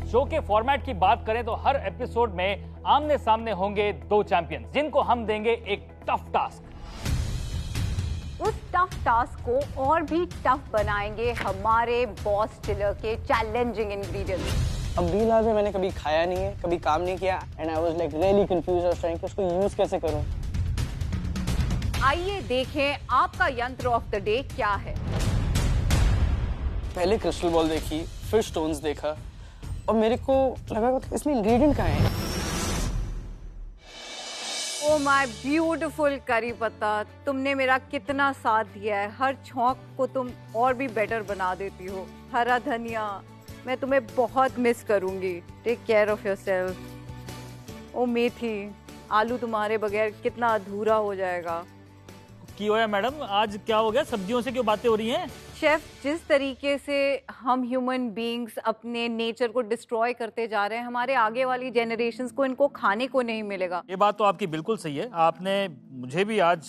Show के format की बात करें तो हर एपिसोड में आमने सामने होंगे दो चैंपियंस, जिनको हम देंगे एक टफ टास्क। उस टफ टास्क को और भी टफ बनाएंगे हमारे बॉस चिलर के चैलेंजिंग इंग्रेडिएंट्स। अब डील में मैंने कभी खाया नहीं है, कभी काम नहीं किया, and I was like really confuse. I was trying कि उसको यूज कैसे करूं। आइए देखें आपका यंत्र ऑफ द डे क्या है। पहले क्रिस्टल बॉल देखी, फिर स्टोन्स देखा, और मेरे को लगा कि इसमें इंग्रेडिएंट कहाँ है। ओ माय ब्यूटीफुल करी पत्ता, तुमने मेरा कितना साथ दिया है। हर छौंक को तुम और भी बेटर बना देती हो। हरा धनिया, मैं तुम्हें बहुत मिस करूंगी। Take care of yourself. ओ मेथी, आलू तुम्हारे बगैर कितना अधूरा हो जाएगा। की होया मैडम, आज क्या हो गया? सब्जियों से क्यों बातें हो रही हैं? शेफ, जिस तरीके से हम ह्यूमन बीइंग्स अपने नेचर को डिस्ट्रॉय करते जा रहे हैं, हमारे आगे वाली जनरेशंस को इनको खाने को नहीं मिलेगा। ये बात तो आपकी बिल्कुल सही है। आपने मुझे भी आज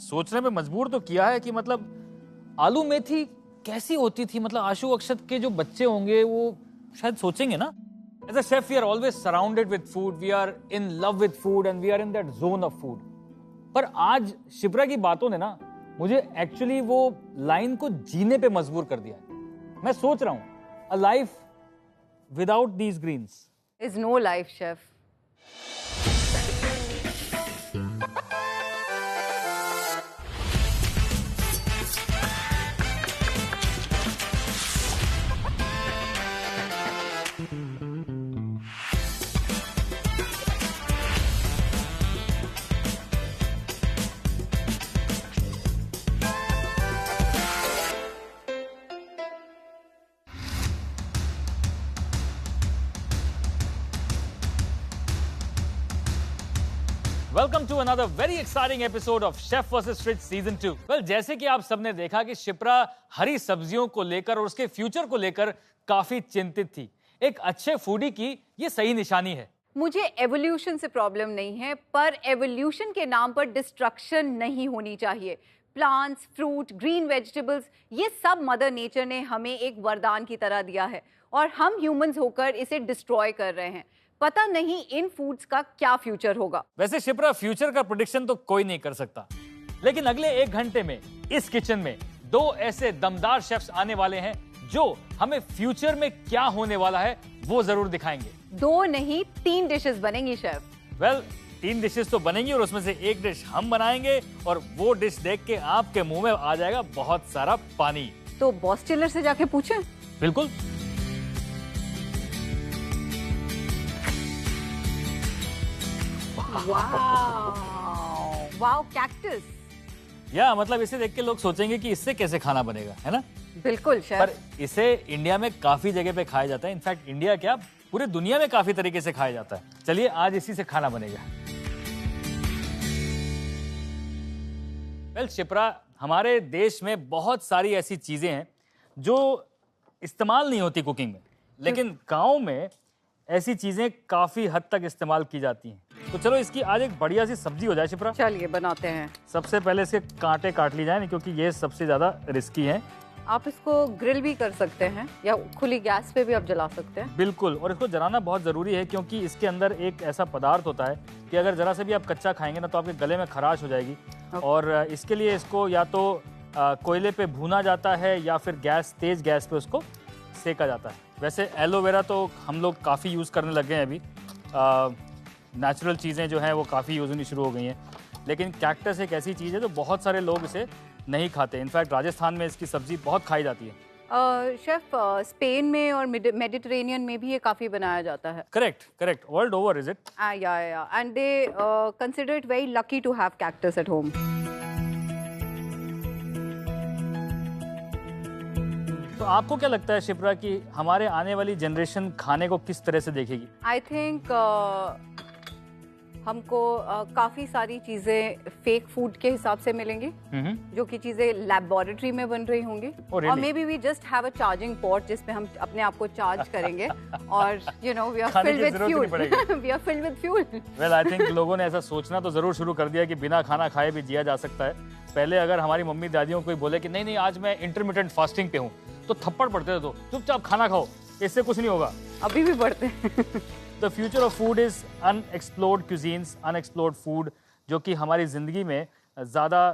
सोचने में मजबूर तो किया है कि मतलब आलू मेथी कैसी होती थी। मतलब आशु अक्षत के जो बच्चे होंगे वो शायद सोचेंगे ना। As a chef we are always surrounded with food, we are in love with food and we are in that zone of food. पर आज शिप्रा की बातों ने ना मुझे एक्चुअली वो लाइन को जीने पे मजबूर कर दिया है। मैं सोच रहा हूं, a life without these greens is no life chef. Welcome to another very exciting episode of chef versus fridge season 2। Well, जैसे कि आप सबने देखा कि शिप्रा हरी सब्जियों को लेकर और उसके फ्यूचर को लेकर काफी चिंतित थी। एक अच्छे फूडी की ये सही निशानी है। मुझे एवोल्यूशन से प्रॉब्लम नहीं है, पर एवोल्यूशन के नाम पर डिस्ट्रक्शन नहीं होनी चाहिए। प्लांट्स, फ्रूट, ग्रीन वेजिटेबल्स, ये सब मदर नेचर ने हमें एक वरदान की तरह दिया है और हम ह्यूमंस होकर इसे डिस्ट्रॉय कर रहे हैं। पता नहीं इन फूड्स का क्या फ्यूचर होगा। वैसे शिप्रा, फ्यूचर का प्रेडिक्शन तो कोई नहीं कर सकता, लेकिन अगले 1 घंटे में इस किचन में 2 ऐसे दमदार शेफ्स आने वाले हैं जो हमें फ्यूचर में क्या होने वाला है वो जरूर दिखाएंगे। 2 नहीं 3 डिशेस बनेंगी शेफ। वेल, 3 डिशेस तो बनेंगी और उसमें से एक डिश हम बनाएंगे और वो डिश देख के आपके मुंह में आ जाएगा बहुत सारा पानी। तो बॉस चिलर से जाके पूछें। बिल्कुल। Wow, cactus. या मतलब इसे देख के लोग सोचेंगे कि इससे कैसे खाना बनेगा, है ना? बिल्कुल शेफ। पर इसे इंडिया में काफी जगह पे खाया जाता है। इनफैक्ट इंडिया क्या, पूरे दुनिया में काफी तरीके से खाया जाता है। चलिए आज इसी से खाना बनेगा। वेल शिप्रा, हमारे देश में बहुत सारी ऐसी चीजें हैं जो इस्तेमाल नहीं होती कुकिंग में, लेकिन गाँव में ऐसी चीजें काफी हद तक इस्तेमाल की जाती हैं। तो चलो इसकी आज एक बढ़िया सी सब्जी हो जाए शिप्रा। चलिए बनाते हैं। सबसे पहले इसके कांटे काट ली जाए, क्योंकि ये सबसे ज्यादा रिस्की है। आप इसको ग्रिल भी कर सकते हैं या खुली गैस पे भी आप जला सकते हैं। बिल्कुल, और इसको जलाना बहुत जरूरी है क्योंकि इसके अंदर एक ऐसा पदार्थ होता है कि अगर जरा से भी आप कच्चा खाएंगे ना तो आपके गले में खराश हो जाएगी। और इसके लिए इसको या तो कोयले पे भूना जाता है या फिर तेज गैस पे उसको सेका जाता है। वैसे एलोवेरा तो हम लोग काफ़ी यूज़ करने लग गए हैं अभी। नेचुरल चीज़ें जो हैं वो काफ़ी यूज़ होनी शुरू हो गई हैं, लेकिन कैक्टस एक ऐसी चीज़ है जो बहुत सारे लोग इसे नहीं खाते। इनफैक्ट राजस्थान में इसकी सब्जी बहुत खाई जाती है। शेफ, स्पेन में और मेडिटेरेनियन में भी ये काफ़ी बनाया जाता है। Correct, world over is it? या and they consider it very lucky to have cactus at home. तो आपको क्या लगता है शिप्रा कि हमारे आने वाली जनरेशन खाने को किस तरह से देखेगी? आई थिंक हमको काफ़ी सारी चीज़ें फेक फूड के हिसाब से मिलेंगी, जो कि चीज़ें लैबोरेटरी में बन रही होंगी। और maybe we just have a charging pot जिसपे हम अपने आप को चार्ज करेंगे और we are filled with fuel. We are filled with fuel. Well, I think लोगों ने ऐसा सोचना तो जरूर शुरू कर दिया कि बिना खाना खाए भी जिया जा सकता है। पहले अगर हमारी मम्मी दादियों को बोले कि नहीं आज मैं इंटरमिटेंट फास्टिंग पे हूँ तो थप्पड़ पड़ते थे, तो चुपचाप खाना खाओ। इससे कुछ नहीं होगा। अभी भी बढ़ते हैं। The future of food is unexplored cuisines, unexplored food, जो कि हमारी ज़िंदगी में ज़्यादा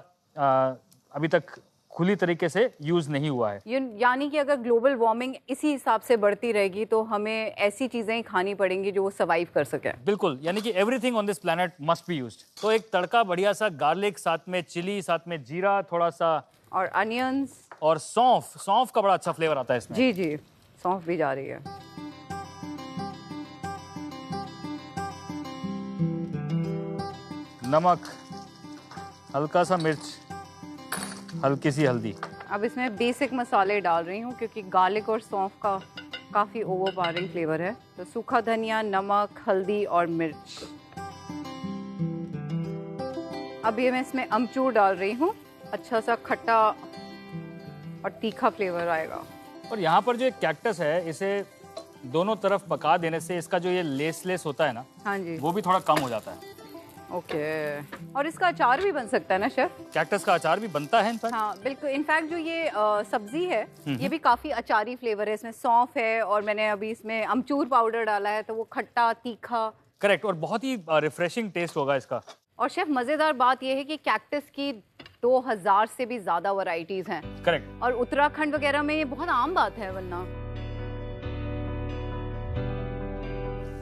अभी तक खुली तरीके से यूज़ नहीं हुआ है। यानी कि अगर ग्लोबल वार्मिंग इसी हिसाब से बढ़ती रहेगी तो हमें ऐसी चीज़ें ही खानी पड़ेंगी जो वो सर्वाइव कर सके। बिल्कुल, यानी कि everything on this planet must be used. तो एक तड़का बढ़िया सा, गार्लिक, साथ में चिली, साथ में जीरा थोड़ा सा, और अनियंस और सौंफ। सौंफ का बड़ा अच्छा फ्लेवर आता है इसमें। जी जी, सौंफ भी जा रही है। नमक, हल्का सा मिर्च, हल्की सी हल्दी। अब इसमें बेसिक मसाले डाल रही हूँ क्योंकि गार्लिक और सौंफ का काफ़ी ओवरपावरिंग फ्लेवर है। तो सूखा धनिया, नमक, हल्दी और मिर्च। अब ये मैं इसमें अमचूर डाल रही हूँ, अच्छा सा खट्टा और तीखा फ्लेवर आएगा। और यहाँ पर जो एक कैक्टस है, इसे दोनों तरफ पका देने से इसका जो ये लेस होता है ना, हाँ जी, वो भी थोड़ा कम हो जाता है। ओके। और इसका अचार भी बन सकता है ना शेफ? कैक्टस का अचार भी बनता है इनफैक्ट। हाँ बिल्कुल। इनफैक्ट जो ये सब्जी है ये भी काफी अचारी फ्लेवर है। इसमें सौंफ है और मैंने अभी इसमें अमचूर पाउडर डाला है, तो वो खट्टा तीखा। करेक्ट, और बहुत ही रिफ्रेशिंग टेस्ट होगा इसका। और शेफ मजेदार बात ये है कि कैक्टस की 2000 से भी ज्यादा वैरायटीज हैं। करेक्ट। और उत्तराखंड वगैरह में ये बहुत आम बात है वरना।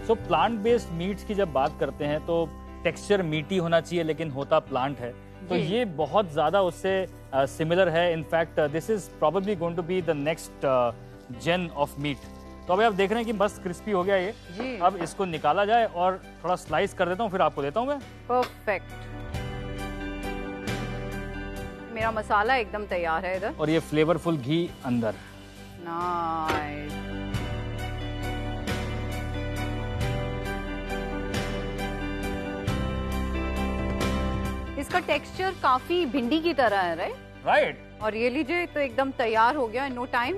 सो प्लांट बेस्ड मीट्स की जब बात करते हैं तो टेक्सचर मीटी होना चाहिए, लेकिन होता प्लांट है, तो ये बहुत ज्यादा उससे सिमिलर है। In fact this is probably going to be the next gen of meat. तो अभी आप देख रहे हैं कि बस क्रिस्पी हो गया ये जी। अब इसको निकाला जाए और थोड़ा स्लाइस कर देता हूँ, फिर आपको देता हूँ मैं। परफेक्ट। मेरा मसाला एकदम तैयार है इधर, और ये फ्लेवरफुल घी अंदर। नाइस। इसका टेक्सचर काफी भिंडी की तरह है, राइट? और ये लीजिए, तो एकदम तैयार हो गया इन नो टाइम।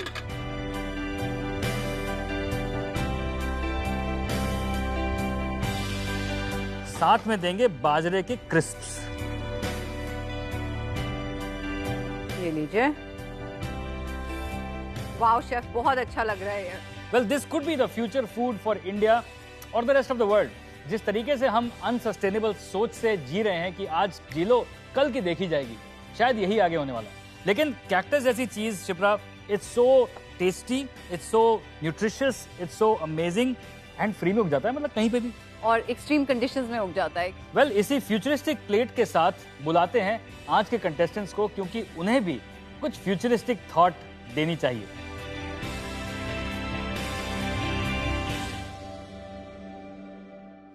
साथ में देंगे बाजरे के क्रिस्प्स। ये लीजिए। वाओ शेफ, बहुत अच्छा लग रहा है ये। Well, this could be the future food for India और the rest of the world. जिस तरीके से हम अनसस्टेनेबल सोच से जी रहे हैं कि आज जी लो कल की देखी जाएगी, शायद यही आगे होने वाला है। लेकिन कैक्टस जैसी चीज Shipra, it's so tasty, it's so nutritious, it's so amazing and free में उग जाता है, मतलब कहीं पे भी, और एक्सट्रीम कंडीशंस में उग जाता है। वेल, इसी फ्यूचरिस्टिक प्लेट के साथ बुलाते हैं आज के कंटेस्टेंट्स को, क्योंकि उन्हें भी कुछ फ्यूचरिस्टिक थॉट देनी चाहिए।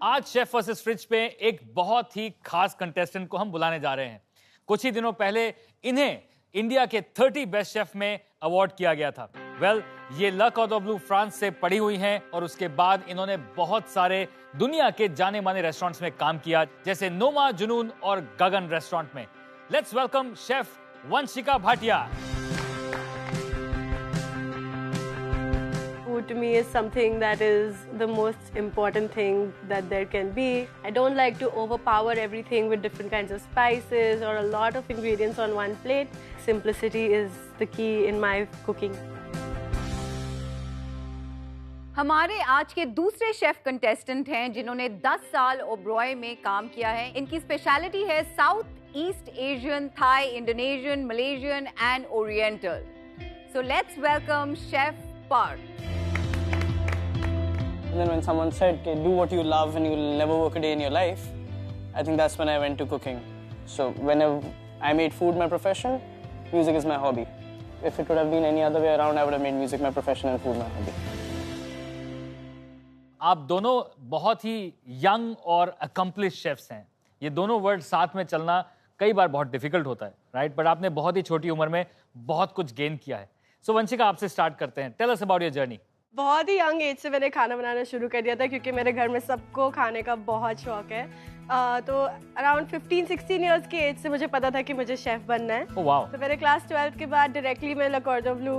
आज शेफ वर्सेस फ्रिज पे एक बहुत ही खास कंटेस्टेंट को हम बुलाने जा रहे हैं। कुछ ही दिनों पहले इन्हें इंडिया के 30 बेस्ट शेफ में अवार्ड किया गया था। वेल, ये ला कॉर्डन ब्लू फ्रांस से पढ़ी हुई हैं और उसके बाद इन्होंने बहुत सारे दुनिया के जाने माने रेस्टोरेंट्स में काम किया, जैसे नोमा, जुनून और गगन रेस्टोरेंट में। Let's welcome chef Vanshika Bhatia. Food to me is something that is the most important thing that there can be. I don't like to overpower everything with different kinds of spices or a lot of ingredients on one plate. Simplicity is the key in my cooking. हमारे आज के दूसरे chef contestant हैं जिन्होंने 10 साल ओबरॉय में काम किया है। इनकी स्पेशलिटी है south east Asian, Thai, Indonesian, Malaysian and oriental. So let's welcome chef Parth. And then when someone said, okay, do what you love and you'll never work a day in your life, I think that's when I went to cooking. So whenever I made food my profession, music is my hobby. If it would have been any other way around, I would have made music my profession and food my hobby. आप दोनों बहुत ही young और accomplish chefs हैं। ये दोनों word साथ में चलना कई बार बहुत डिफिकल्ट होता है, राइट? बट आपने बहुत ही छोटी उम्र में बहुत कुछ गेन किया है। सो वंशिका, आपसे स्टार्ट करते हैं। Tell us about your journey. बहुत ही यंग एज से मैंने खाना बनाना शुरू कर दिया था क्योंकि मेरे घर में सबको खाने का बहुत शौक है। तो अराउंड 15-16 इयर्स के एज से मुझे पता था कि मुझे शेफ़ बनना है। Oh, wow. तो मेरे क्लास 12 के बाद डायरेक्टली मैं ला कॉर्डन ब्लू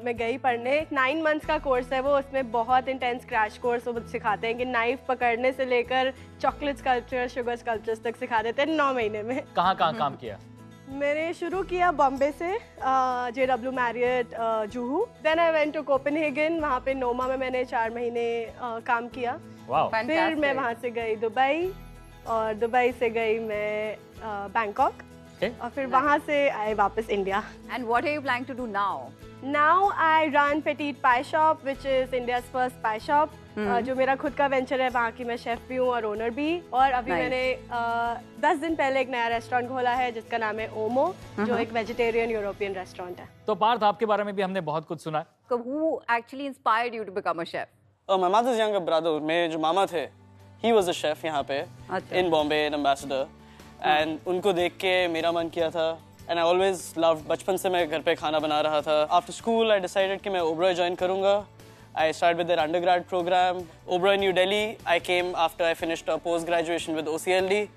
में गई पढ़ने। 9 मंथ्स का कोर्स है वो, उसमें बहुत इंटेंस क्रैश कोर्स वो सिखाते हैं कि नाइफ पकड़ने से लेकर चॉकलेट स्कल्पचर, शुगर स्कल्पचर्स तक सिखा देते हैं 9 महीने में। कहाँ काम किया? मैंने शुरू किया बॉम्बे से JW Marriott Juhu. Then I went to Copenhagen. वहाँ पे नोमा में मैंने 4 महीने काम किया. वाओ. फिर मैं वहाँ से गई दुबई और दुबई से गई मैं बैंकॉक और फिर वहाँ से आए वापस India. And what are you planning to do now? Now I run Petite Pie Shop, which is India's first pie shop. जो मेरा खुद का वेंचर है, वहाँ की मैं शेफ भी हूँ और ओनर भी. और अभी मैंने 10 दिन पहले एक नया रेस्टोरेंट खोला है जिसका नाम है ओमो, जो एक वेजिटेरियन यूरोपियन रेस्टोरेंट है. तो पार्थ, आपके बारे में भी हमने बहुत कुछ सुना. So who actually inspired you to become a chef? My mother's younger brother, मेरे जो मामा थे, he was a chef यहाँ पे in Bombay, in Ambassador. And उनको देख के मेरा मन किया था. And I always loved, बचपन से मैं घर पे खाना बना रहा था. After school, I decided कि मैं Oberoi join करूँगा. I started with their undergrad program. Oberoi New Delhi, I came after I finished a post-graduation with OCLD.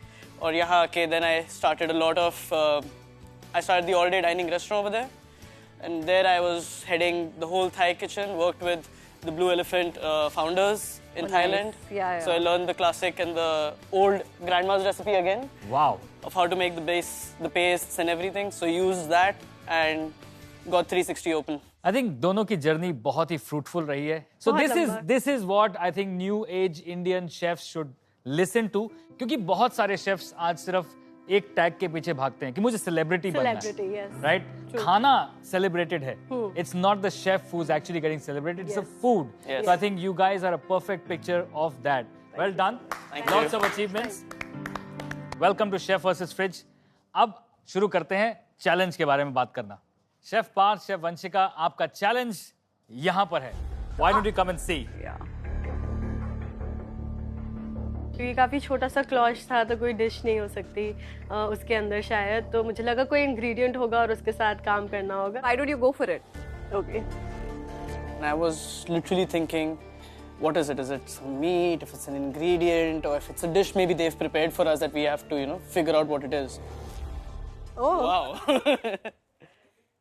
और यहाँ आके then I started a lot of, I started the all-day dining restaurant over there. And there I was heading the whole Thai kitchen, worked with the Blue Elephant founders in Thailand. Nice. Yeah. So I learned the classic and the old grandma's recipe again. Wow. Of how to make the base, the pastes and everything. So used that and got 360 open. I think दोनों की journey बहुत ही fruitful रही है. So this is what I think new age Indian chefs should listen to. क्योंकि बहुत सारे chefs आज सिर्फ एक टैग के पीछे भागते हैं कि मुझे सेलिब्रिटी बनना है. Yes. Right? खाना सेलिब्रेटेड है. It's not the chef who's actually getting celebrated. It's the food. Yes. So I think you guys are a perfect picture of that. Well done. Thank Lots you. of achievements. Welcome to Chef vs Fridge. अब शुरू करते हैं challenge के बारे में बात करना. Chef Partha, chef Vanshika, आपका चैलेंज यहाँ पर है. Why don't you come and see? क्योंकि काफ़ी छोटा सा क्लॉश था तो कोई डिश नहीं हो सकती उसके अंदर शायद. तो मुझे लगा कोई इंग्रेडिएंट होगा और उसके साथ काम करना होगा. Why don't you go for it? Okay. And I was literally thinking, what is it? Is it some meat? If it's an ingredient, or if it's a dish, maybe they've prepared for us that we have to, figure out what it is. Oh. Wow.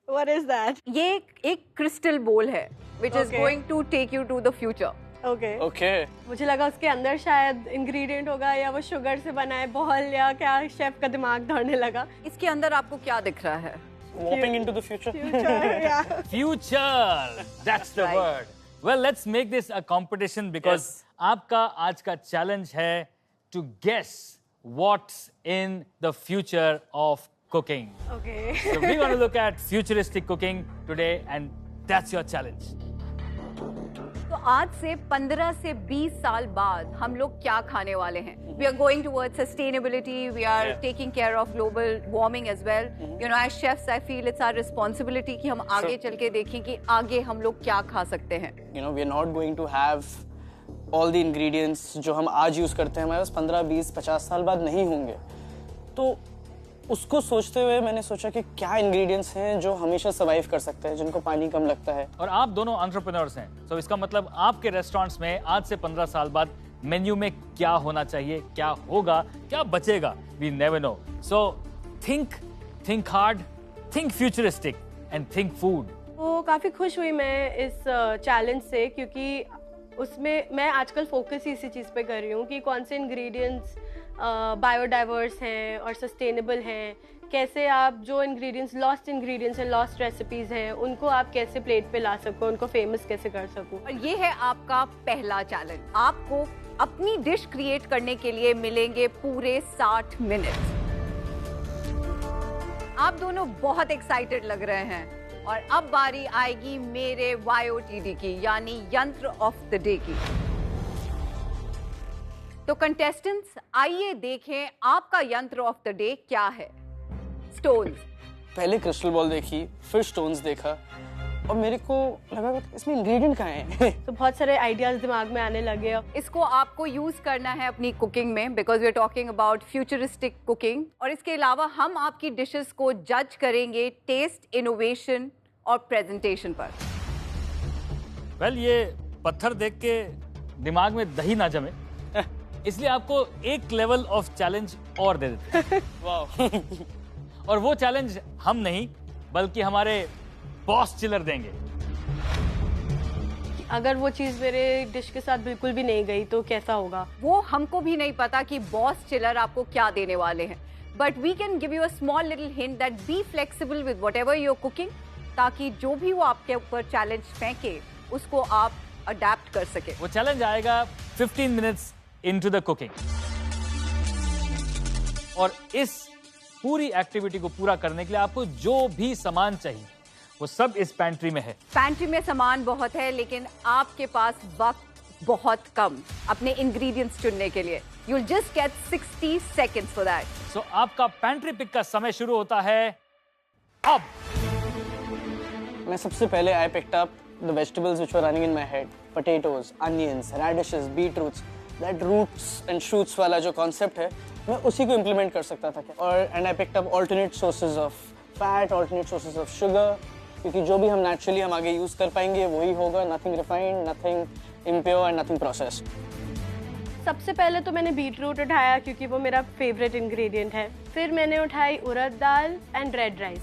What is that? ये एक crystal bowl है, which is Okay. going to take you to the future. Okay. Okay. मुझे लगा उसके अंदर शायद ingredient होगा या वो शुगर से बना है बॉल या क्या. शेफ का दिमाग दौड़ने लगा. इसके अंदर आपको क्या दिख रहा है? Warping into the future. Yeah. Future. That's the Right. word. Well, let's make this a competition because आपका आज का challenge है to guess what's in the future of cooking. Okay. So we're going to look at futuristic cooking today and that's your challenge. तो आज से 15 से 20 साल बाद हम लोग क्या खाने वाले हैं? We are going towards sustainability. We are taking care of global warming as well. As chefs, I feel it's our responsibility कि हम आगे चल के देखें कि आगे हम लोग क्या खा सकते हैं. We are not going to have all the ingredients जो हम आज यूज करते हैं हमारे पास 15, 20, 50 साल बाद नहीं होंगे. तो उसको सोचते हुए मैंने सोचा कि क्या इंग्रेडिएंट्स हैं जो हमेशा सर्वाइव कर सकते हैं, जिनको पानी कम लगता है. और आप दोनों एंटरप्रेन्योर्स हैं. तो इसका मतलब आपके रेस्टोरेंट्स में आज से 15 साल बाद मेन्यू में क्या होना चाहिए, क्या होगा, क्या बचेगा, we never know. So think hard, think futuristic and think food. तो काफ़ी खुश हुई मैं इस चैलेंज से क्योंकि उसमें मैं आजकल फोकस ही इसी चीज़ पे कर रही हूँ कि कौन से इंग्रेडिएंट्स बायोडाइवर्स हैं और सस्टेनेबल हैं. कैसे आप जो इंग्रेडिएंट्स लॉस्ट रेसिपीज़ हैं उनको आप कैसे प्लेट पे ला सको, उनको फेमस कैसे कर सको. और ये है आपका पहला चैलेंज. आपको अपनी डिश क्रिएट करने के लिए मिलेंगे पूरे 60 मिनट. आप दोनों बहुत एक्साइटेड लग रहे हैं और अब बारी आएगी मेरे YOTD की, यानी यंत्र ऑफ द डे की. तो कंटेस्टेंट्स, आइए देखें आपका यंत्र ऑफ द डे क्या है. स्टोन्स. पहले क्रिस्टल बॉल देखी, फिर स्टोन्स देखा और मेरे को लगा इसमें इंग्रेडिएंट कहाँ हैं. तो बहुत सारे आइडियाज दिमाग में आने लगे. इसको आपको यूज करना है अपनी कुकिंग में because we are talking about futuristic cooking. और इसके अलावा हम आपकी डिशेस को जज करेंगे टेस्ट, इनोवेशन और प्रेजेंटेशन पर. वेल, ये पत्थर देख के दिमाग में दही ना जमे, इसलिए आपको एक लेवल ऑफ चैलेंज और दे देते हैं. वाह. और वो चैलेंज हम नहीं बल्कि हमारे बॉस चिलर देंगे. अगर वो चीज़ मेरे डिश के साथ बिल्कुल भी नहीं गई तो कैसा होगा. वो हमको भी नहीं पता कि बॉस चिलर आपको क्या देने वाले हैं. But we can give you a small little hint that be flexible with whatever you're cooking, ताकि जो भी वो आपके ऊपर चैलेंज फेंके उसको आप अडेप्ट कर सके। वो चैलेंज आएगा 15 मिनट्स इनटू द कुकिंग, और इस पूरी एक्टिविटी को पूरा करने के लिए आपको जो भी सामान चाहिए वो सब इस पैंट्री में है। पैंट्री में सामान बहुत है, लेकिन आपके पास वक्त बहुत कम अपने इंग्रेडिएंट्स चुनने के लिए। You'll just get 60 seconds for that. So आपका पैंट्री पिक का समय शुरू होता है अब। मैं सबसे पहले I picked up the vegetables which were running in my head. Potatoes, onions, radishes, beetroots. That roots and shoots वाला जो concept है, मैं उसी को implement कर सकता था। और and I picked up alternate sources of fat, alternate sources of sugar, क्योंकि जो भी हम naturally हम आगे use कर पाएंगे वही होगा, nothing refined, nothing impure and nothing processed. सबसे पहले तो मैंने बीटरूट उठाया क्योंकि वो मेरा फेवरेट इंग्रेडिएंट है। फिर मैंने उठाई उड़द दाल and red rice.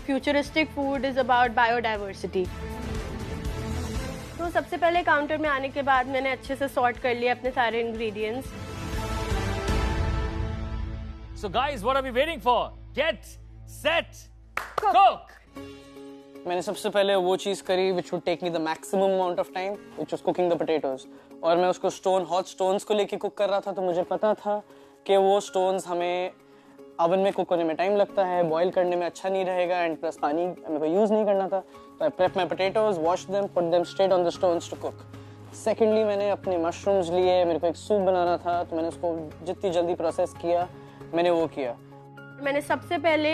Futuristic food is about biodiversity. तो सबसे पहले काउंटर में आने के बाद मैंने अच्छे से सॉर्ट कर लिया अपने सारे ingredients. So guys, what are we waiting for? Get set, cook. मैंने सबसे पहले वो चीज़ करी which would take me the maximum amount of time, which was cooking the potatoes. और मैं उसको hot stones को लेके कुक कर रहा था, तो मुझे पता था कि वो stones हमें oven में कुक होने में टाइम लगता है, बॉईल करने में अच्छा नहीं रहेगा, एंड प्लस पानी मेरे को यूज़ नहीं करना था। तो I prepped my potatoes, washed them, put them straight on the stones to cook. Secondly, मैंने अपने mushrooms लिए, मेरे को एक सूप बनाना था, तो मैंने उसको जितनी जल्दी प्रोसेस किया मैंने वो किया। मैंने सबसे पहले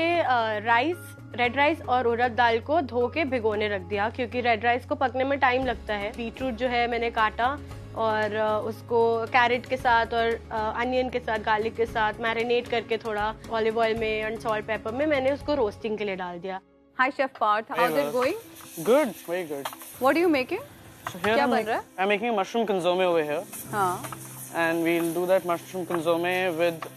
रेड राइस और उड़द दाल को धो के भिगोने रख दिया क्योंकि रेड राइस को पकने में टाइम लगता है। बीटरूट जो है मैंने काटा और उसको कैरेट के साथ और अनियन के साथ, गार्लिक के साथ मैरिनेट करके थोड़ा ऑलिव ऑयल में एंड सॉल्ट पेपर में मैंने उसको रोस्टिंग के लिए डाल दिया। Hi Chef Parth, how's it going? Good, very good. What are you making? So here क्या बन रहा है? I'm making a mushroom consome over here. हाँ, And we'll do that mushroom consome with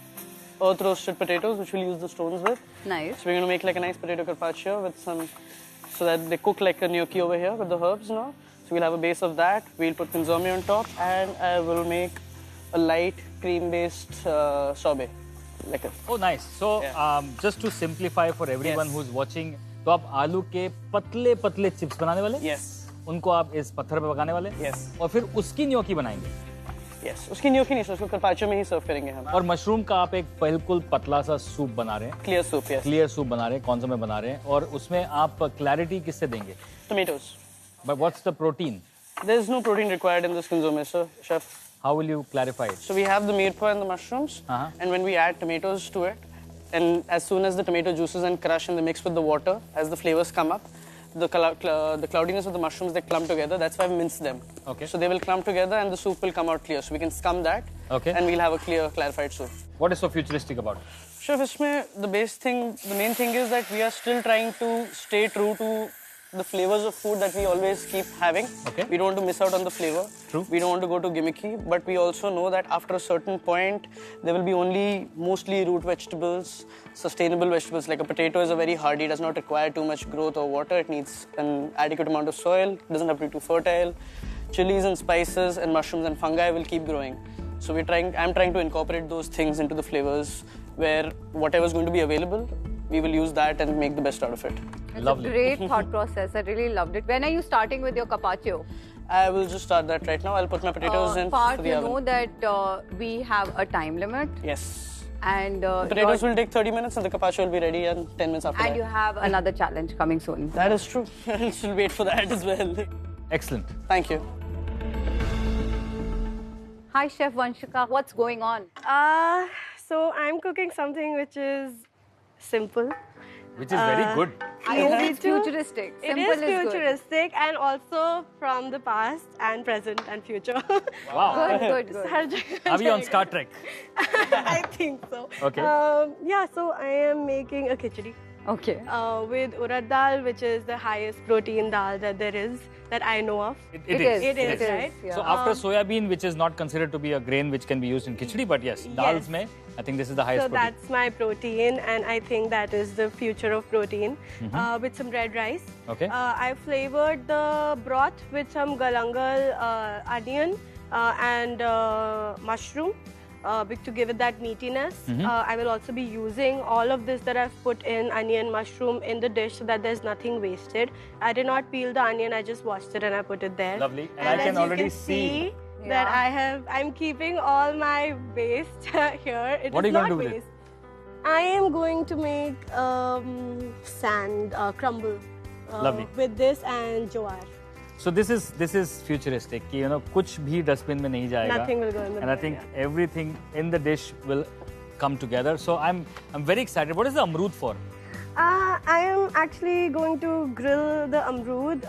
earth roasted potatoes, which we'll use the stones with. nice. So we're going to make like a nice potato carpaccio with some, so that they cook like a gnocchi over here with the herbs now. So we'll have a base of that. We'll put consome on top, and I will make a light cream-based sorbet. Like a, Oh nice. So just to simplify for everyone Yes. who's watching, तो आप आलू के पतले पतले chips बनाने वाले? yes, उनको आप इस पत्थर पे पकाने वाले? Yes. और फिर उसकी न्योकी बनाएंगे? yes. उसकी gnocchi नहीं, उसको carpaccio में ही सर्व करेंगे हम। और मशरूम का आप एक बिल्कुल पतला सा सूप बना रहे हैं, Clear soup, yes. Clear soup बना रहे हैं, कौन सा में बना रहे हैं, और उसमें आप क्लैरिटी किससे देंगे? Tomatoes. But what's the protein? There's no protein required in this consome, sir, chef. How will you clarify it? So we have the mirpa and the mushrooms, and when we add tomatoes to it, and as soon as the tomato juices and crush and they mix with the water, as the flavors come up, the cloudiness of the mushrooms, they clump together. That's why I've minced them. Okay. So they will clump together and the soup will come out clear. So we can scum that, Okay. and we'll have a clear, clarified soup. What is so futuristic about it? Chef, isme the main thing is that we are still trying to stay true to the flavors of food that we always keep having. Okay. We don't want to miss out on the flavor. True. We don't want to go to gimmicky, but we also know that after a certain point, there will be only mostly root vegetables, sustainable vegetables. Like a potato is a very hardy, does not require too much growth or water. It needs an adequate amount of soil, doesn't have to be too fertile. Chilies and spices and mushrooms and fungi will keep growing. So I'm trying to incorporate those things into the flavors where whatever is going to be available, we will use that and make the best out of it. It's Lovely. a great thought process. I really loved it. When are you starting with your carpaccio? I will just start that right now. I'll put my potatoes in Parth, for the you oven. know that we have a time limit, Yes. and Potatoes will take 30 minutes and the carpaccio will be ready in 10 minutes after and that. you have another challenge coming soon. That is true. I'll still wait for that as well. Excellent. Thank you. Hi, Chef Vanshika. What's going on? So I'm cooking something which is simple. Which is very good. I hope it's too. futuristic. It Simple is good. futuristic and also from the past and present and future. Wow. Good, good. हर जगह Are we on Star Trek? I think so. Okay. Yeah, so I am making a khichdi Okay. with urad dal, which is the highest protein dal that there is, that I know of. It is. It is, right? Yeah. So after soybean, which is not considered to be a grain which can be used in khichdi, but yes, dals mein, I think this is the highest So protein. that's my protein, and I think that is the future of protein with some red rice. Okay. I flavored the broth with some galangal onion and mushroom. to give it that meatiness. I will also be using all of this that I've put in, onion, mushroom, in the dish so that there's nothing wasted. I did not peel the onion, I just washed it and I put it there. Lovely. And I as can you already can see that I'm keeping all my waste here. What are you not going to do with waste. I am going to make sand crumble Lovely. with this and jowar. So this is futuristic. कि, you know, कुछ भी dustbin में नहीं जाएगा. Nothing will go in the And I bin, think yeah. everything in the dish will come together. So I'm very excited. What is the amrood for? I am actually going to grill the amrood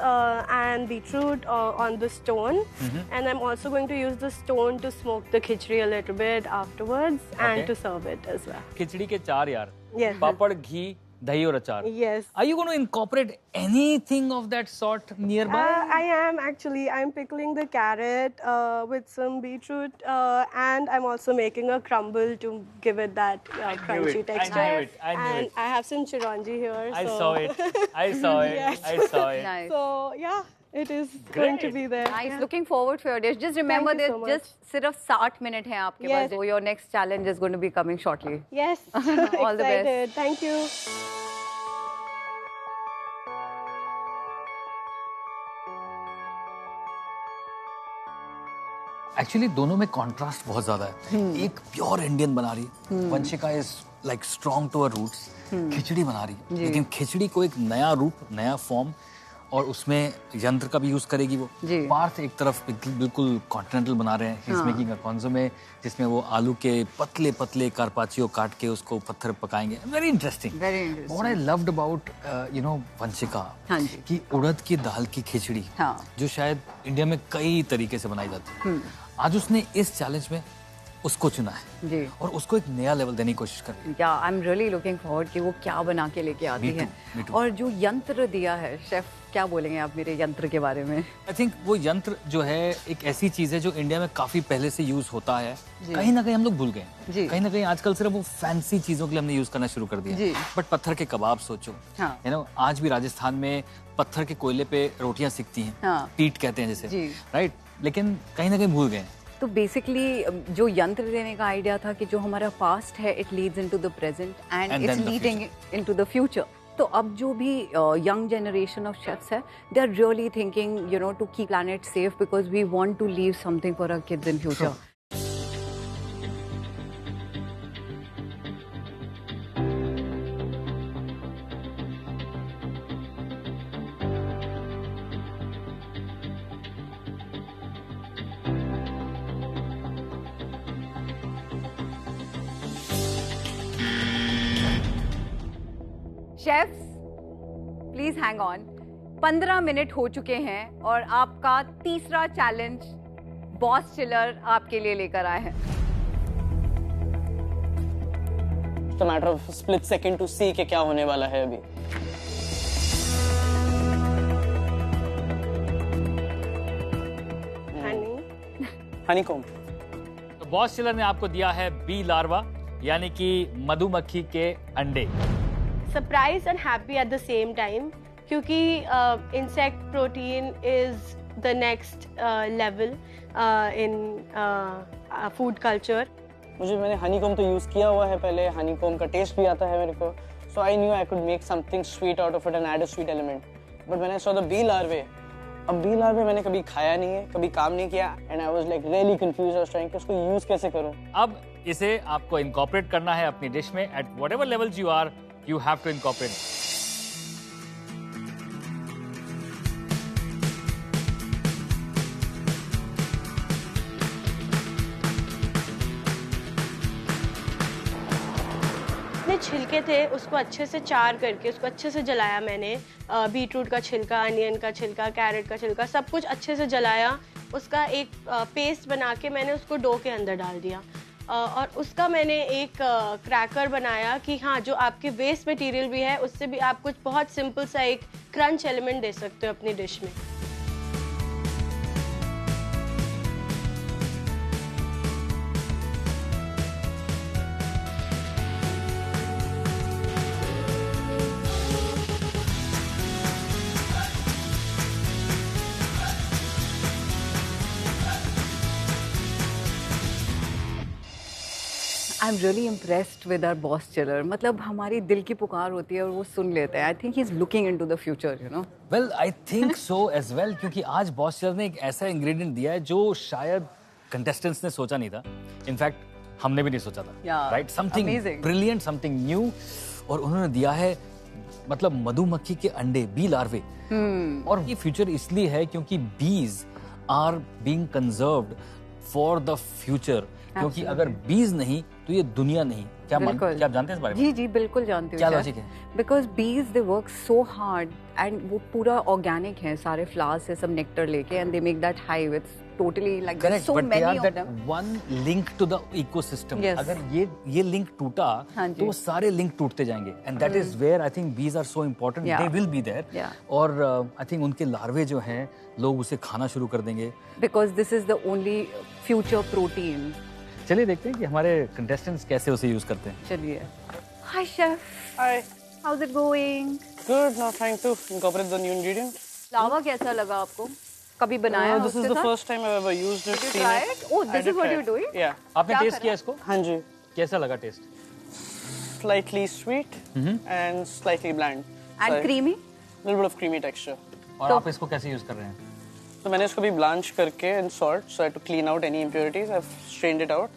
and beetroot on the stone, and I'm also going to use the stone to smoke the khichdi a little bit afterwards and to serve it as well. खिचड़ी के चार यार. Yes. पापड़, घी, दही और अचार. Yes. Are you going to incorporate anything of that sort nearby? I am actually. I'm pickling the carrot with some beetroot, and I'm also making a crumble to give it that crunchy texture. I knew and it. I have some chironji here. I so. saw it. I saw it. Yes. I saw it. Nice. So yeah, it is going to be there. Nice. Yeah. Looking forward for your dish. Just remember Thank you that so much. just सिर्फ 60 minute हैं आपके पास. Yes. So your next challenge is going to be coming shortly. Yes. All the best. Excited. Thank you. Actually दोनों में contrast बहुत ज्यादा है. एक pure Indian बना रही, Vanshika is like strong to her roots. खिचड़ी बना रही, लेकिन खिचड़ी को एक नया रूप, नया फॉर्म, और उसमें यंत्र का भी यूज करेगी वो. पार्थ एक तरफ बिल्कुल कॉन्टिनेंटल बना रहे हैं. ही इज मेकिंग अ कॉन्सोमे जिसमें वो आलू के पतले पतले कार्पाचियो काट के उसको पत्थर पकाएंगे. Very interesting. What I loved about you know Vanshika, कि उड़द की दाल की खिचड़ी जो शायद इंडिया में कई तरीके से बनाई जाती है, आज उसने इस चैलेंज में उसको चुना है जी. और उसको एक नया लेवल देने की कोशिश कर रही है. या आई एम रियली लुकिंग फॉरवर्ड कि वो क्या बना के लेके आती Me too, है. me too. और जो यंत्र दिया है शेफ, क्या बोलेंगे आप मेरे यंत्र के बारे में? आई थिंक वो यंत्र जो है एक ऐसी चीज है जो इंडिया में काफी पहले से यूज होता है. कहीं ना कहीं हम लोग भूल गए. कहीं ना कहीं आजकल सिर्फ वो फैंसी चीजों के लिए हमने यूज करना शुरू कर दिया. बट पत्थर के कबाब सोचो, यू नो, आज भी राजस्थान में पत्थर के कोयले पे रोटियां सिकती हैं. पीट कहते हैं जिसे, राइट. लेकिन कहीं ना कहीं भूल गए. तो बेसिकली जो यंत्र देने का आइडिया था कि जो हमारा पास्ट है, it leads into the present and it's leading into the future. तो अब जो भी यंग जनरेशन ऑफ शेफ्स है, they are really thinking, you know, to keep planet safe because we want to leave something for our kids in future. Chefs please hang on. 15 minute हो चुके हैं और आपका तीसरा चैलेंज बॉस चिलर आपके लिए लेकर आए हैं. It's a matter of split second to see कि क्या होने वाला है अभी. Honeycomb. तो बॉस चिलर ने आपको दिया है बी लार्वा, यानी कि मधुमक्खी के अंडे. Surprised and happy at the same time, क्योंकि insect protein is the next level in food culture. मैंने honeycomb तो यूज किया हुआ है पहले. honeycomb का टेस्ट भी आता है मेरे को, so I knew I could make something sweet out of it and add a sweet element. But when I saw the bee larvae, अब bee larvae मैंने कभी खाया नहीं है, कभी काम नहीं किया, and I was like really confused. I was trying कि उसको यूज कैसे करूं. अब इसे आपको इनकॉर्पोरेट करना है अपनी डिश में. At whatever levels you are, you have to incorporate. छिलके थे उसको अच्छे से चार करके उसको अच्छे से जलाया मैंने. बीटरूट का छिलका, अनियन का छिलका, कैरेट का छिलका, सब कुछ अच्छे से जलाया. उसका एक पेस्ट बना के मैंने उसको डो के अंदर डाल दिया. और उसका मैंने एक क्रैकर बनाया कि हाँ, जो आपके वेस्ट मटेरियल भी है उससे भी आप कुछ बहुत सिंपल सा एक क्रंच एलिमेंट दे सकते हो अपनी डिश में. I am really impressed with our blast chiller. मतलब हमारी दिल की पुकार होती है और वो सुन लेते हैं. I think he is looking into the future, you know. Well I think so as well, क्योंकि आज बॉस चिलर ने एक ऐसा इंग्रेडिएंट दिया है जो शायद कंटेस्टेंट्स ने सोचा नहीं था. इनफैक्ट हमने भी नहीं सोचा था. Yeah, right, something amazing. Brilliant, something new. और उन्होंने दिया है मतलब मधुमक्खी के अंडे, बी लार्वे. और ये फ्यूचर इसलिए है क्योंकि बीज are being conserved for the future. क्योंकि अगर बीज नहीं तो ये दुनिया नहीं. क्या आप जानते हैं इस बारे में? जी जी बिल्कुल जानती हूँ. क्या लॉजिक है? बिकॉज बीज they work so hard and वो पूरा ऑर्गेनिक है. सारे फ्लावर्स से सब नेक्टर लेके and they make that hive. It's totally like Correct, so but they many are of that them. one link to the ecosystem. Yes. अगर ये link टूटा हाँ जी. तो वो सारे लिंक टूटते जाएंगे. And that is where I think bees are so important. Yeah. They will be there. Yeah. और I think उनके लार्वे जो हैं लोग उसे खाना शुरू कर देंगे. Because this is the only future protein. चलिए देखते हैं कि हमारे कंटेस्टेंट्स कैसे उसे यूज करते हैं. चलिए. Hi chef. Hi. How's it going? Good. Now trying to incorporate the new ingredient. लावा कैसा लगा आपको? कभी बनाया This is the first time I've ever used it. Did you seen try it. it? Oh, I this did is what try you're it. doing? Yeah. आपने क्या test करा? किया इसको? हाँ जी. कैसा लगा test? Slightly sweet and slightly bland. And creamy? Little bit of creamy texture. और आप इसको कैसे यूज कर रहे हैं? तो मैंने इसको भी blanch करके in salt, so I had to clean out any impurities. I've strained it out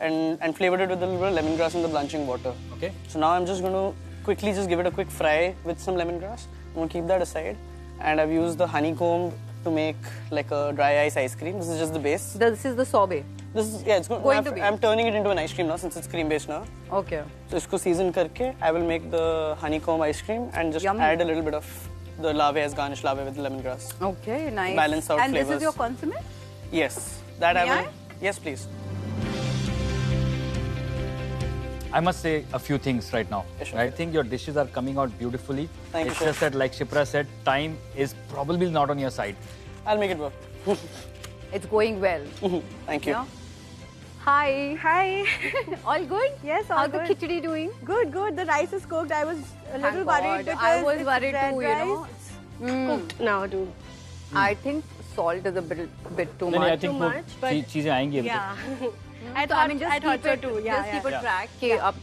and flavored it with a little bit of lemongrass in the blanching water. Okay. So now I'm just going to quickly just give it a quick fry with some lemongrass. I'm going to keep that aside. And I've used the honeycomb to make like a dry ice ice cream. This is just the base. This is the sorbet. This is, yeah, it's Going to be. I'm turning it into an ice cream now since it's cream based now. Okay. So इसको season करके I will make the honeycomb ice cream and just Yummy. add a little bit of the larvae as garnish larvae with the lemongrass. Okay, nice. Balance out and flavors. this is your consomme? Yes, that May I will. I? Yes, please. I must say a few things right now. Yes, sure. I think your dishes are coming out beautifully. Thank you, It's sir. just that, like Shipra said, time is probably not on your side. I'll make it work. It's going well. Thank you. Yeah. Hi. Hi. All good? Yes, all How's the good. khichdi doing? Good, good. The rice is cooked. I was a little Thank worried God. because I was it's worried red too, you know. rice. It's cooked now too. I think salt is a bit too नहीं, much. I think Too वो much, but- चीजें आएंगी अभी तक. Yeah. So, I mean, just I thought keep so it, too. Yeah, just keep yeah. it track कि आप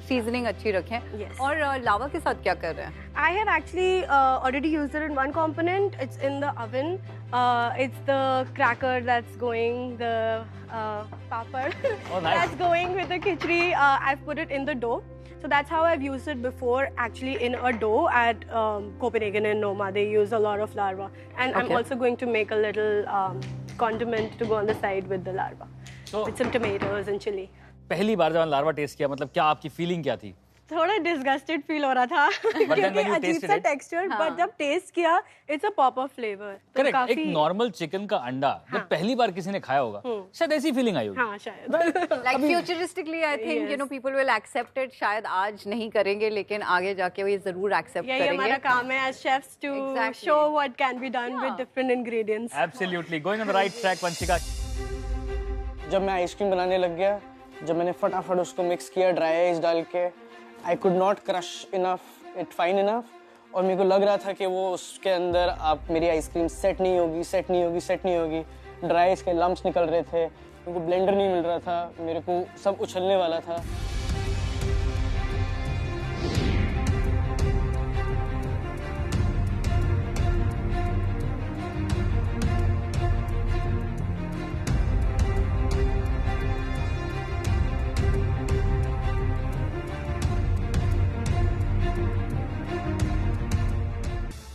seasoning अच्छी रखें. Yes. और लावा के साथ क्या कर रहे हैं? I have actually already used it in one component. It's in the oven. It's the cracker that's going, the papad Oh, nice. that's going with the khichdi. I've put it in the dough. So that's how I've used it before, actually in a dough at Copenhagen and Noma. They use a lot of larva. And I'm Okay. also going to make a little condiment to go on the side with the larva. So- with some tomatoes and chili. पहली बार जब larva test किया, मतलब क्या आपकी feeling क्या थी? थोड़ा disgusted feel हो रहा था then when क्योंकि you अजीब tasted सा it- टेक्सचर बट जब टेस्ट किया it's a pop of flavour correct. एक नॉर्मल चिकन का अंडा जब पहली बार किसी ने खाया होगा, शायद ऐसी फीलिंग आई होगी. हाँ शायद Like futuristically, I think you know people will accept it. शायद आज नहीं करेंगे, लेकिन आगे जाके वो ये जरूर accept यही हमारा करेंगे. काम है as chefs to Exactly. show what can be done with Yeah. different ingredients. Absolutely. Going on the right track, Vanshika. जब मैं आइसक्रीम बनाने लग गया, जब मैंने फटाफट उसको मिक्स किया ड्राई आइस डाल के, I could not crush enough it fine enough. और मेरे को लग रहा था कि वो उसके अंदर आप मेरी आइसक्रीम सेट नहीं होगी. ड्राई आइस के लम्प्स निकल रहे थे, मेरे को ब्लेंडर नहीं मिल रहा था, मेरे को सब उछलने वाला था.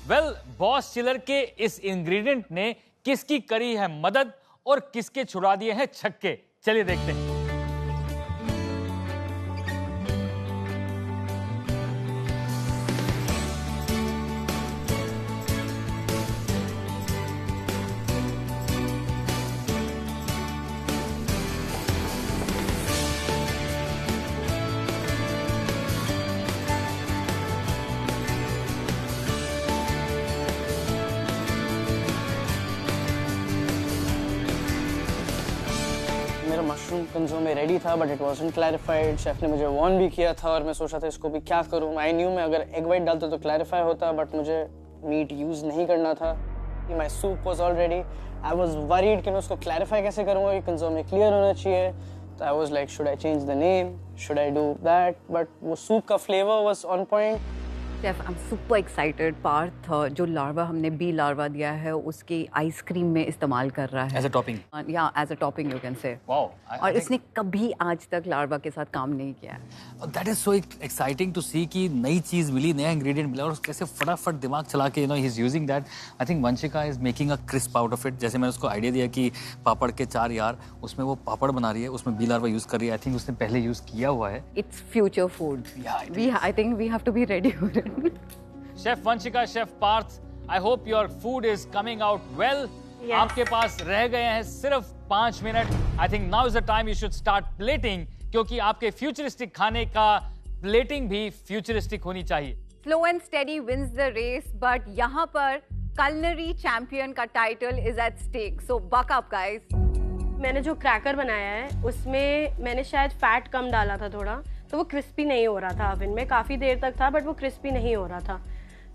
वेल, बॉस चिलर के इस इंग्रेडिएंट ने किसकी करी है मदद और किसके छुड़ा दिए हैं छक्के? चलिए देखते हैं. मेरा मशरूम कंसोमे रेडी था but it wasn't clarified. Chef ने मुझे वार्न भी किया था और मैं सोच रहा था इसको भी क्या करूं. आई न्यू मैं अगर एग वाइट डालता तो क्लैरिफाई होता, बट मुझे मीट यूज नहीं करना था. My soup was already. I was worried कि मैं उसको क्लैरिफाई कैसे करूंगा. ये कंसोमे क्लियर होना चाहिए. I was like, should I change the name? Should I do that? But the soup ka flavor was on point. Chef, I am super excited. Parth जो larva हमने बी लार्वा दिया है उसकी आइसक्रीम में इस्तेमाल कर रहा है एज अ टॉपिंग। या as a topping you can say. Wow. और इसने कभी आज तक लार्वा के साथ काम नहीं किया है। That is so exciting to see कि नई चीज मिली, नया इंग्रेडिएंट मिला और कैसे फटाफट दिमाग चला के he is using that. I think Vanshika is making a crisp out of it. जैसे मैंने उसको आइडिया दिया कि पापड़ के 4 यार, उसमें वो पापड़ बना रही है, उसमें बी लार्वा यूज कर रही है। आई थिंक उसने पहले यूज किया हुआ है। It's future food. I think we have to be ready for it. Chef Vanshika, chef Parth, I hope your food is coming out well. आपके पास रह गए हैं सिर्फ 5 minute. I think now is the time you should start plating, क्योंकि आपके futuristic खाने का प्लेटिंग भी फ्यूचरिस्टिक होनी चाहिए। Slow and steady wins the race, but यहाँ पर कलिनरी चैंपियन का title is at stake, so buck up guys. मैंने जो क्रैकर बनाया है उसमें मैंने शायद फैट कम डाला था थोड़ा, तो वो क्रिस्पी नहीं हो रहा था ओवन में। काफ़ी देर तक था बट वो क्रिस्पी नहीं हो रहा था,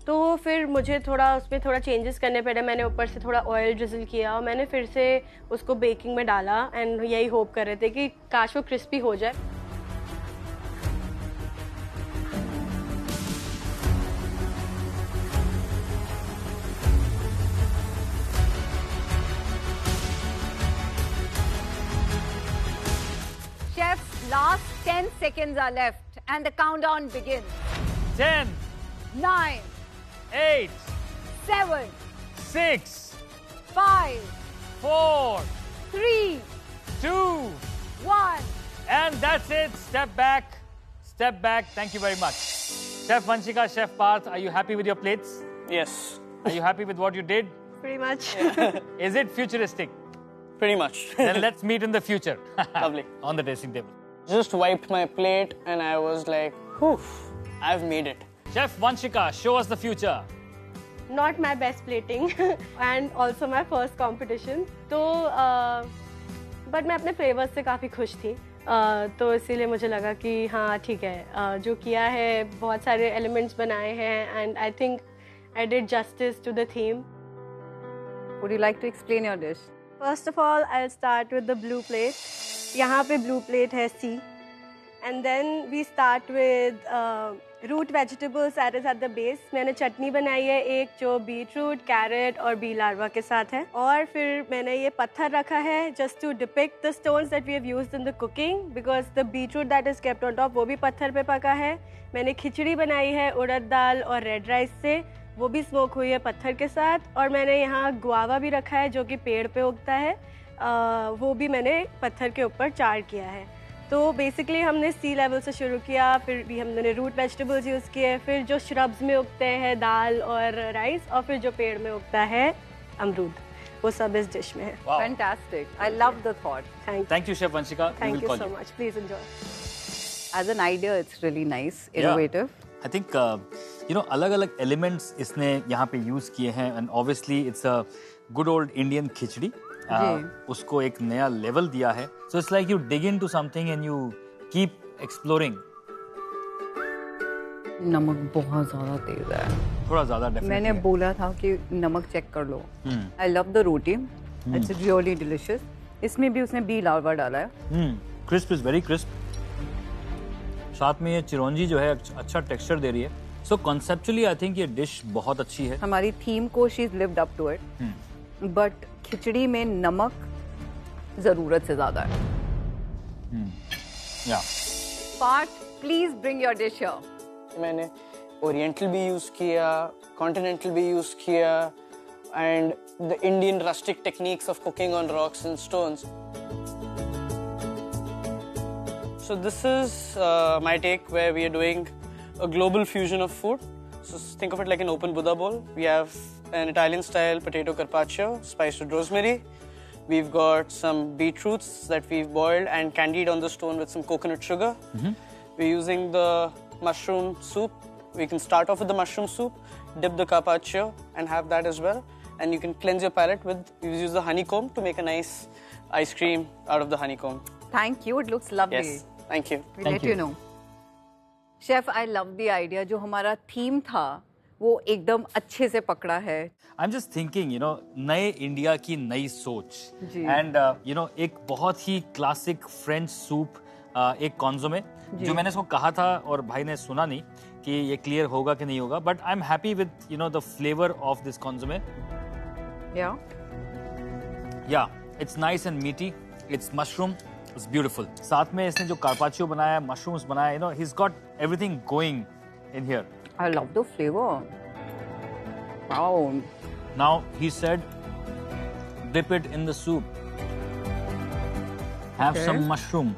तो फिर मुझे थोड़ा उसमें थोड़ा चेंजेस करने पड़े। मैंने ऊपर से थोड़ा ऑयल ड्रिजल किया और मैंने फिर से उसको बेकिंग में डाला एंड यही होप कर रहे थे कि काश वो क्रिस्पी हो जाए। Chef's last 10 seconds are left and the countdown begins. 10, 9, 8, 7, 6, 5, 4, 3, 2, 1. and that's it. Step back. Step back. Thank you very much. Chef Vanshika, Chef Parth, are you happy with your plates? Yes. Are you happy with what you did? Pretty much. Is it futuristic? Pretty much. Then let's meet in the future. Lovely. On the dressing table. Just wiped my plate and I was like, whew, I've made it. Chef Vanshika, show us the future. Not my best plating and also my first competition. तो but मैं अपने flavours से काफ़ी खुश थी, तो इसीलिए मुझे लगा कि हाँ ठीक है, जो किया है बहुत सारे एलिमेंट्स बनाए हैं and I think I did justice to the theme. Would you like to explain your dish? First of all, I'll start with the blue plate. यहाँ पे blue plate है C. And then we start with root vegetables that is at the base. मैंने चटनी बनाई है एक जो beetroot, carat और B larva के साथ है। और फिर मैंने ये पत्थर रखा है just to depict the stones that we have used in the cooking because the beetroot that is kept on top वो भी पत्थर पे पका है। मैंने खिचड़ी बनाई है उड़द दाल और रेड राइस से, वो भी स्मोक हुई है पत्थर के साथ। और मैंने यहाँ गुआवा भी रखा है जो कि पेड़ पे उगता है, वो भी मैंने पत्थर के ऊपर चार किया है। तो बेसिकली हमने सी लेवल से शुरू किया, फिर भी हमने रूट वेजिटेबल्स यूज़ किए, फिर जो श्रब्स में उगते हैं दाल और राइस, और फिर जो पेड़ में उगता है अमरूद, वो सब इस डिश में है। Wow. Fantastic. I love the thought. Thank you, Chef Vanshika. We Thank will you call so much. Please enjoy. As an idea, it's really nice, innovative. I think अलग-अलग elements इसने यहाँ पे use किए हैं and obviously it's a good old Indian खिचड़ी। उसको एक नया level दिया है। So it's like you dig into something and you keep exploring. नमक बहुत ज़्यादा तेज है। थोड़ा ज़्यादा definitely। मैंने बोला था कि नमक चेक कर लो। I love the roti. It's really delicious. इसमें भी उसने बी लार्वा डाला है। Crisp is very crisp. साथ में ये चिरौंजी जो है अच्छा टेक्सचर दे रही है। So conceptually I think ये डिश बहुत अच्छी है। हमारी थीम को she's lived up to it. But खिचड़ी में नमक जरूरत से ज्यादा है। Yeah. Parth, please bring your dish here. मैंने ओरिएंटल भी यूज़ किया, कॉन्टिनेंटल भी यूज़ किया, and the Indian rustic techniques of cooking on rocks and stones. So this is my take where we are doing a global fusion of food. So think of it like an open Buddha bowl. We have an Italian-style potato carpaccio spiced with rosemary. We've got some beetroots that we've boiled and candied on the stone with some coconut sugar. We're using the mushroom soup. We can start off with the mushroom soup, dip the carpaccio and have that as well. And you can cleanse your palate with, you use the honeycomb to make a nice ice cream out of the honeycomb. Thank you. It looks lovely. Yes, thank you. We'll let you know. Chef, I love the idea. जो हमारा theme था वो एकदम अच्छे से पकड़ा है। I am just thinking नए इंडिया की नई सोच जी। एंड एक बहुत ही क्लासिक फ्रेंच सूप, एक कॉन्सोमे जो मैंने इसको कहा था और भाई ने सुना नहीं कि ये क्लियर होगा कि नहीं होगा, but I am happy with the flavour of this consomme. या it's nice and meaty, it's mushroom, it's beautiful. साथ में इसने जो कार्पाचियो बनाया, मशरूम्स बनाया, he has got everything going in here. I love the flavor. Wow. Now he said, dip it in the soup. Have Okay. some mushroom.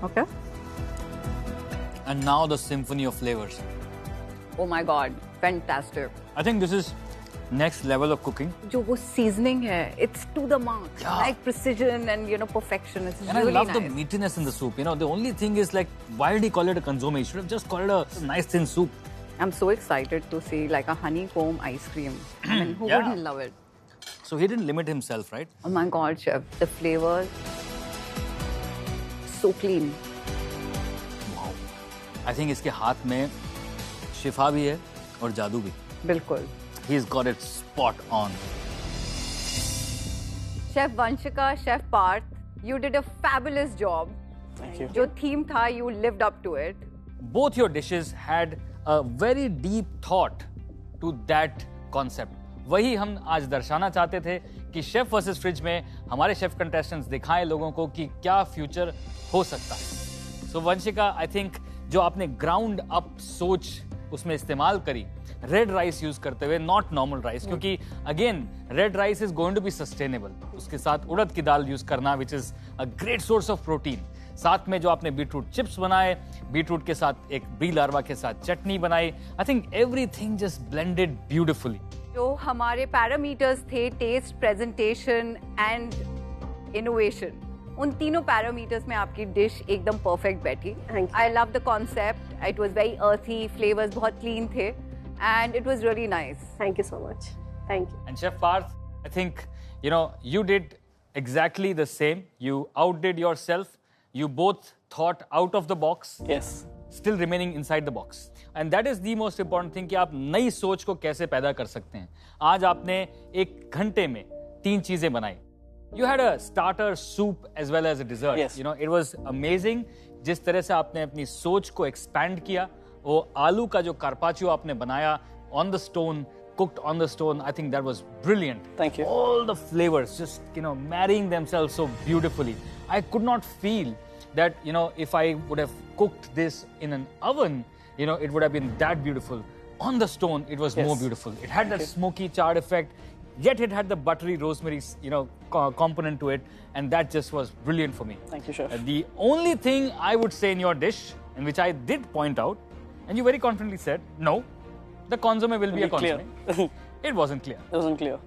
Okay. And now the symphony of flavors. Oh my God. Fantastic. I think this is next level of cooking. जो वो seasoning है, it's to the mark. Yeah. Like precision and perfection. It's And really I love nice. the meatiness in the soup. The only thing is like, why did he call it a consomme? He should have just called it a nice thin soup. I'm so excited to see like a honeycomb ice cream. I mean, who Yeah. wouldn't love it? So he didn't limit himself, right? Oh my God, chef. The flavor, so clean. I think इसके हाथ में शिफा भी है और जादू भी. बिल्कुल. He's got it spot on. Chef Vanshika, Chef Parth, you did a fabulous job. Thank you. जो theme था, you lived up to it. Both your dishes had a very deep thought to that concept. वही हम आज दर्शाना चाहते थे कि chef versus fridge में हमारे शेफ कंटेस्टेंट्स दिखाएं लोगों को कि क्या फ्यूचर हो सकता है। सो वंशिका, आई थिंक जो आपने ग्राउंड अप सोच उसमें इस्तेमाल करी, रेड राइस यूज करते हुए, नॉट नॉर्मल राइस, क्योंकि again red rice is going to be sustainable. उसके साथ उड़द की दाल यूज करना, which is a great source of protein. साथ में जो आपने बीटरूट चिप्स बनाए, बीटरूट के साथ एक बी लार्वा के साथ चटनी बनाई, I think everything just blended beautifully. जो हमारे पैरामीटर्स थे, टेस्ट, प्रेजेंटेशन एंड इनोवेशन, उन तीनों पैरामीटर्स में आपकी डिश एकदम परफेक्ट बैठी। Thank you. I love the concept, it was very अर्थी, फ्लेवर्स बहुत क्लीन थे and it was really nice. Thank you so much. Thank you. And Chef Parth, I think, you did exactly the same. You outdid yourself. You both thought out of the box, Yes. still remaining inside the box. And that is the most important thing कि आप नई सोच को कैसे पैदा कर सकते हैं। आज आपने एक घंटे में 3 चीजें बनाई। You had a starter, soup as well as a dessert. Yes. It was amazing जिस तरह से आपने अपनी सोच को expand किया। वो आलू का जो कार्पाचियो आपने बनाया on the stone, cooked on the stone, I think that was brilliant. Thank you. All the flavors just, marrying themselves so beautifully. I could not feel that, if I would have cooked this in an oven, it would have been that beautiful. On the stone, it was Yes. more beautiful. It had that smoky charred effect, yet it had the buttery rosemary, component to it, and that just was brilliant for me. Thank you, Chef. The only thing I would say in your dish, and which I did point out, and you very confidently said, no, the consomme will be a Clear. consomme. It wasn't clear. It wasn't clear.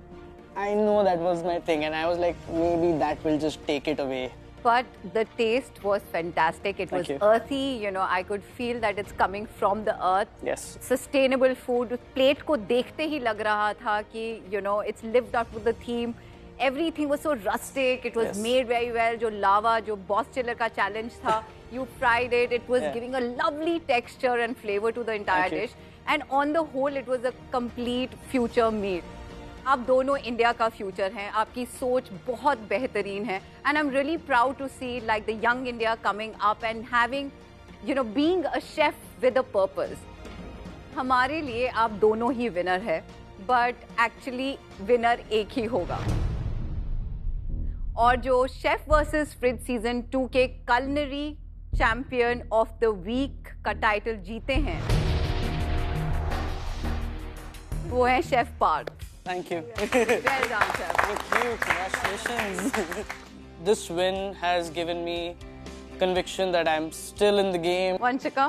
I know that was my thing, and I was like, maybe that will just take it away. But the taste was fantastic. It was Thank you. earthy, I could feel that it's coming from the earth. Yes. Sustainable food. Plate को देखते ही लग रहा था कि it's lived up to the theme. Everything was so rustic. It was Yes. made very well. जो lava, जो boss chiller का challenge था, you fried it. It was Yeah. giving a lovely texture and flavor to the entire Thank you. dish. And on the whole, it was a complete future meal. आप दोनों India का future हैं, आपकी सोच बहुत बेहतरीन है and I am really proud to see like the young India coming up and having being a chef with a purpose. हमारे लिए आप दोनों ही विनर है, बट एक्चुअली विनर एक ही होगा। और जो शेफ वर्सेस फ्रिज सीजन 2 के culinary champion of the week का टाइटल जीते हैं, वो है chef Parth. Thank you. Well done, chef. Thank you. Congratulations. This win has given me conviction that I'm still in the game. Vanshika,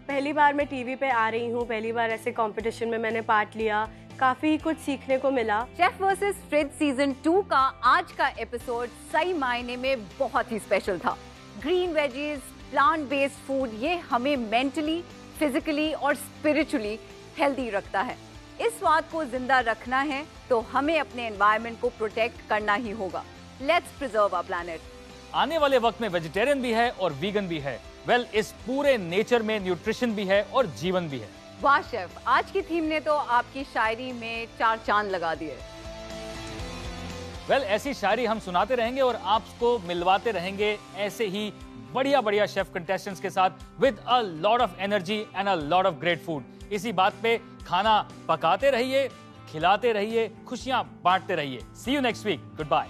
पहली बार मैं TV पे आ रही हूँ, पहली बार ऐसे कंपटीशन में मैंने पार्ट लिया, काफी कुछ सीखने को मिला। शेफ वर्सेस फ्रिज सीजन 2 का आज का एपिसोड सही मायने में बहुत ही स्पेशल था। Green veggies, plant based food, ये हमें मेंटली, फिजिकली और स्पिरिचुअली हेल्दी रखता है। इस स्वाद को जिंदा रखना है तो हमें अपने एनवायरनमेंट को प्रोटेक्ट करना ही होगा। Let's preserve our planet. आने वाले वक्त में वेजिटेरियन भी है और वीगन भी है। इस पूरे नेचर में न्यूट्रिशन भी है और जीवन भी है। वाह शेफ, आज की थीम ने तो आपकी शायरी में 4 चांद लगा दिए। वेल, ऐसी शायरी हम सुनाते रहेंगे और आपको मिलवाते रहेंगे ऐसे ही बढ़िया बढ़िया शेफ कंटेस्टेंट्स के साथ with a lot of energy and a lot of great food. इसी बात पे खाना पकाते रहिए, खिलाते रहिए, खुशियां बांटते रहिए। See you next week. Good bye.